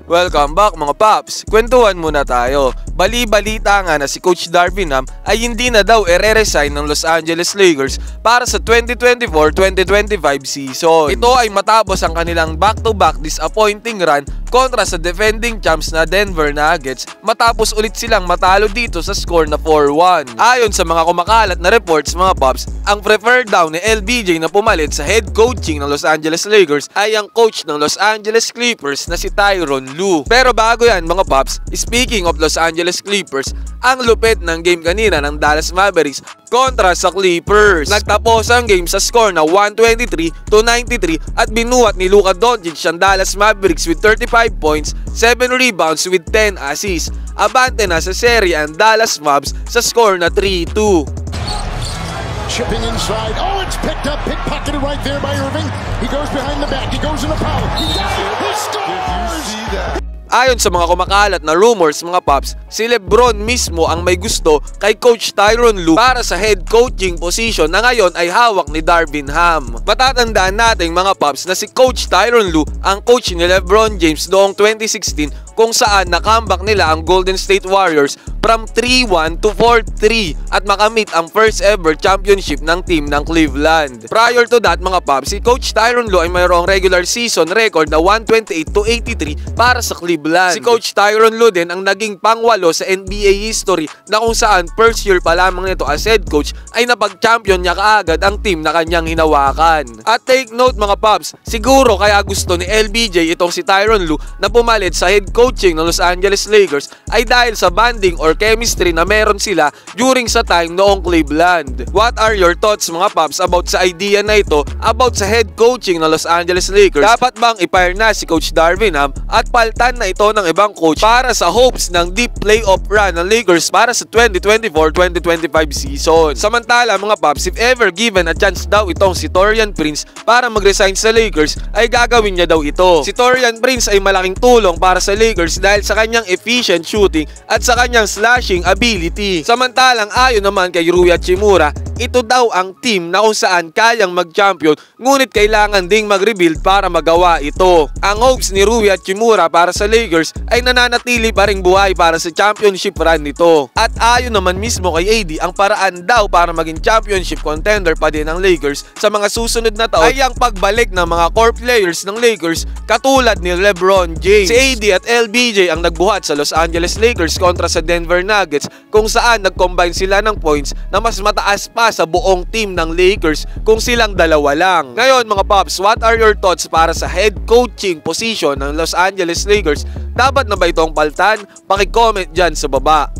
Welcome back mga paps. Kwentuhan muna tayo. Bali-balita nga na si Coach Darvin Ham ay hindi na daw ire-resign ng Los Angeles Lakers para sa 2024-2025 season. Ito ay matapos ang kanilang back-to-back disappointing run kontra sa defending champs na Denver Nuggets matapos ulit silang matalo dito sa score na 4-1. Ayon sa mga kumakalat na reports mga paps, ang preferred daw ni LBJ na pumalit sa head coaching ng Los Angeles Lakers ay ang coach ng Los Angeles Clippers na si Tyronn Lue. Pero bago yan mga paps, speaking of Los Angeles Clippers, ang lupit ng game kanina ng Dallas Mavericks kontra sa Clippers. Nagtapos ang game sa score na 123-93 at binuhat ni Luka Doncic ang Dallas Mavericks with 35 points, 7 rebounds with 10 assists. Abante na sa serye ang Dallas Mavs sa score na 3-2. Chipping inside. Oh, it's picked up. Pickpocketed right there by Irving. He goes behind the back. He goes in the power. He got it. He scores! Did you see that? Ayon sa mga kumakalat na rumors mga paps, si LeBron mismo ang may gusto kay Coach Tyronn Lue para sa head coaching position na ngayon ay hawak ni Darvin Ham. Matatandaan natin mga paps na si Coach Tyronn Lue ang coach ni LeBron James noong 2016 kung saan na-comeback nila ang Golden State Warriors from 3-1 to 4-3 at makamit ang first ever championship ng team ng Cleveland. Prior to that mga paps, si Coach Tyronn Lue ay mayroong regular season record na 128-83 para sa Cleveland. Si Coach Tyronn Lue din ang naging pangwalo sa NBA history na kung saan first year pa lamang nito as head coach ay napag-champion niya kaagad ang team na kanyang hinawakan. At take note mga paps, siguro kaya gusto ni LBJ itong si Tyronn Lue na pumalit sa head coaching ng Los Angeles Lakers ay dahil sa bonding or chemistry na meron sila during sa time noong Cleveland. What are your thoughts mga paps about sa idea na ito about sa head coaching ng Los Angeles Lakers? Dapat bang i-fire na si Coach Darvin Ham at paltan na ito ng ibang coach para sa hopes ng deep playoff run ng Lakers para sa 2024-2025 season? Samantala mga paps, if ever given a chance daw itong si Taurean Prince para mag-resign sa Lakers ay gagawin niya daw ito. Si Taurean Prince ay malaking tulong para sa Lakers dahil sa kanyang efficient shooting at sa kanyang slashing ability. Samantalang ayon naman kay Rui Hachimura, ito daw ang team na kung saan kayang mag-champion ngunit kailangan ding mag-rebuild para magawa ito. Ang hopes ni Rui Hachimura para sa Lakers ay nananatili pa ring buhay para sa championship run nito. At ayon naman mismo kay AD, ang paraan daw para maging championship contender pa din ng Lakers sa mga susunod na taon ay ang pagbalik ng mga core players ng Lakers katulad ni LeBron James. Si AD at LBJ ang nagbuhat sa Los Angeles Lakers kontra sa Denver Nuggets kung saan nag-combine sila ng points na mas mataas pa sa buong team ng Lakers kung silang dalawa lang. Ngayon mga paps, what are your thoughts para sa head coaching position ng Los Angeles Lakers? Dapat na ba itong paltan? Paki-comment dyan sa baba.